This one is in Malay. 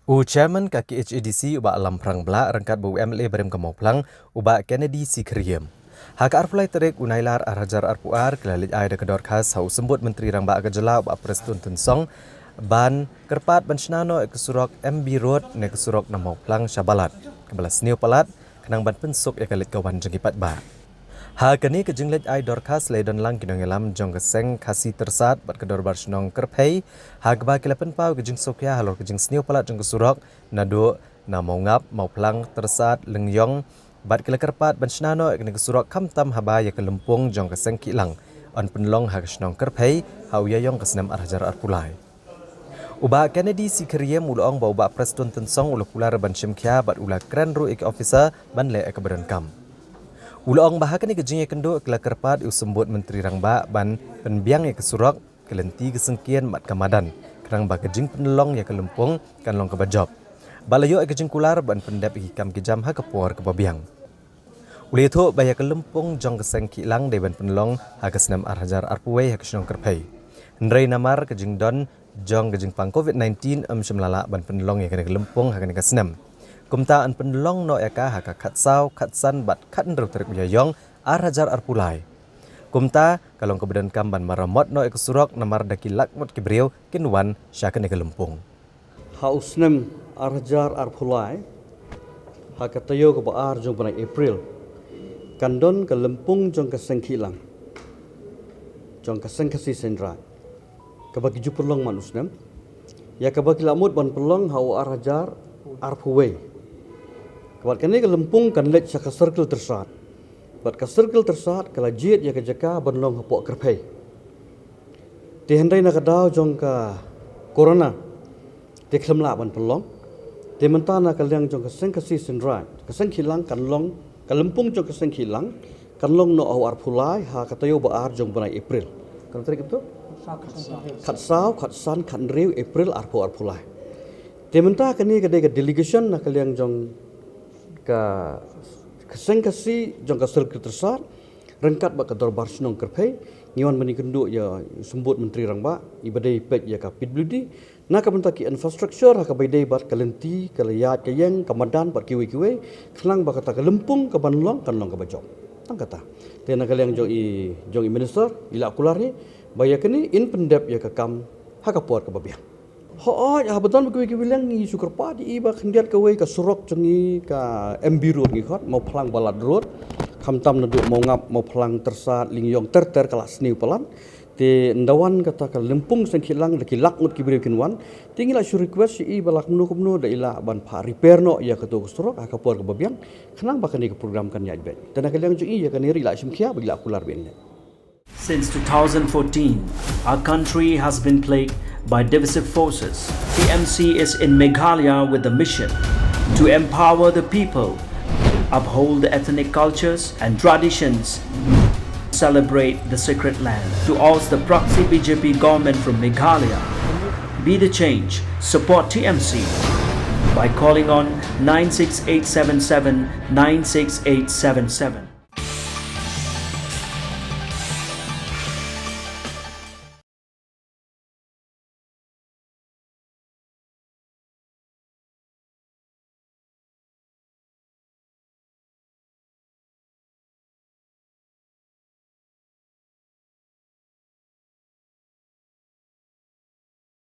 Chairman kaki HADC ubah alam perang belak rangkat BUMLA berem kemau pelang ubah Kennedy Sikriam. Hak arpulai terik unailar arhajar arpuar kelalit ai de kedor khas hau sembut menteri rang ba kejela ubah Preston Tunsong ban kerpat bensenano kesurok MB Road ne kesurok namau pelang Syabalat. Kebelas niu palat kenang ban pensuk ya kalit kawan jengkipat ba. Kini kejenglet ai dorkas ledon lang kinongelam jong keseng kasi tersat bat kedor barsenong kerpei ba kilapen pau kejeng sokya halor kejeng sniu palat jong kesurok nado na mau ngap mau pelang tersat lengyong bat kila kerpat bensenano kene kesurok kamtam haba ya kelempung jong keseng kilang on penlong kesnong kerpei hau yayong kesenam arhajar arpulai. Uba Kennedy Sikriam ulong bau ba Preston Tunsong ulah pular ban shimkya bat ulah kran ru ik officer ban le ek berenkam. Ulong bahkan ni kejengnya kendo kela kerpat usembut menteri rangba ban penbiang ya kesurok kelenti kesengkian mat kamadan kerang ba kejeng penelong ya kelempung kan long kebajob balayo ya kejeng kular ban pendap hikam kejam ha kepor kebabiang uli itu baya kelempung jong keseng kilang de ban penelong ha kesenam arhajar arpuwe ha kesenong kerpai ndrei namar kejeng don jong kejeng pang COVID-19 semlala ban penelong ya kena kelempung ha kena kesenam kumta an penlong no eka haka khatsau khatsan bat khatn ru terik yayong arhajar arpulai kumta kalong kebedan kamban maramot no ek surok namar daki lakmut kibriu kinwan syaken ek lempung hausnem arhajar arpulai haka tayo ko baar jong panai April kandon ke lempung jong ke sengkilang jong ke sengkasi sendra kabagi jupulong manusnem ya kabagi lamut ban pelong hau arhajar arpuwe Kabat kini ke lempung kan let saka circle tersat. Bat ke circle tersat kala jit ya ke jaka benlong hapok kerpei. Di hendai nak dau jong ka corona. Di kelemla ban pelong. Di mentana kaliang jong ke sengkasi sendrai. Ke sengkilang kan long ke lempung jong ke sengkilang kan long no awar pulai ha katayo baar jong banai April. Kan trik itu? Khatsau khatsan kan riu April arpo arpulai. Di mentana kini ke delegation nak kaliang jong ka kesengkasi jong ka circle tersat rengkat ba ka dorbar senong kerpei ngiwan meni kenduk ya sembut menteri rangba ibadai pet ya ka PWD na ka bentaki infrastructure ka baidai bat kalenti kalayat kayeng kamadan bat kiwe-kiwe kelang ba kata kelempung ka banlong kan long ka bajok tang kata tena kaliang jong i minister ila kulari baya kini in pendep ya ka kam ha ka puat ka babiang Hoy, betul begitu bilang ni syukur padi iba kendiat kawai ka surok cengi ka MB Road ni khot mau pelang balad road kamtam naduk mau ngap mau pelang tersat lingyong ter kelas ni pelan te ndawan kata ka lempung sengkilang laki lakmut kibri kinwan tinggal syukur request si iba lak menu da ila ban pa repair no ya ka to surok ka por ka babiang kenang ba ni ka program kan ya bet dan kalian ju ya kan ri la simkia bagi la kular ben. Since 2014, our country has been plagued by divisive forces. TMC is in Meghalaya with the mission to empower the people, uphold the ethnic cultures and traditions, celebrate the sacred land. To oust the proxy BJP government from Meghalaya, be the change, support TMC by calling on 96877 96877.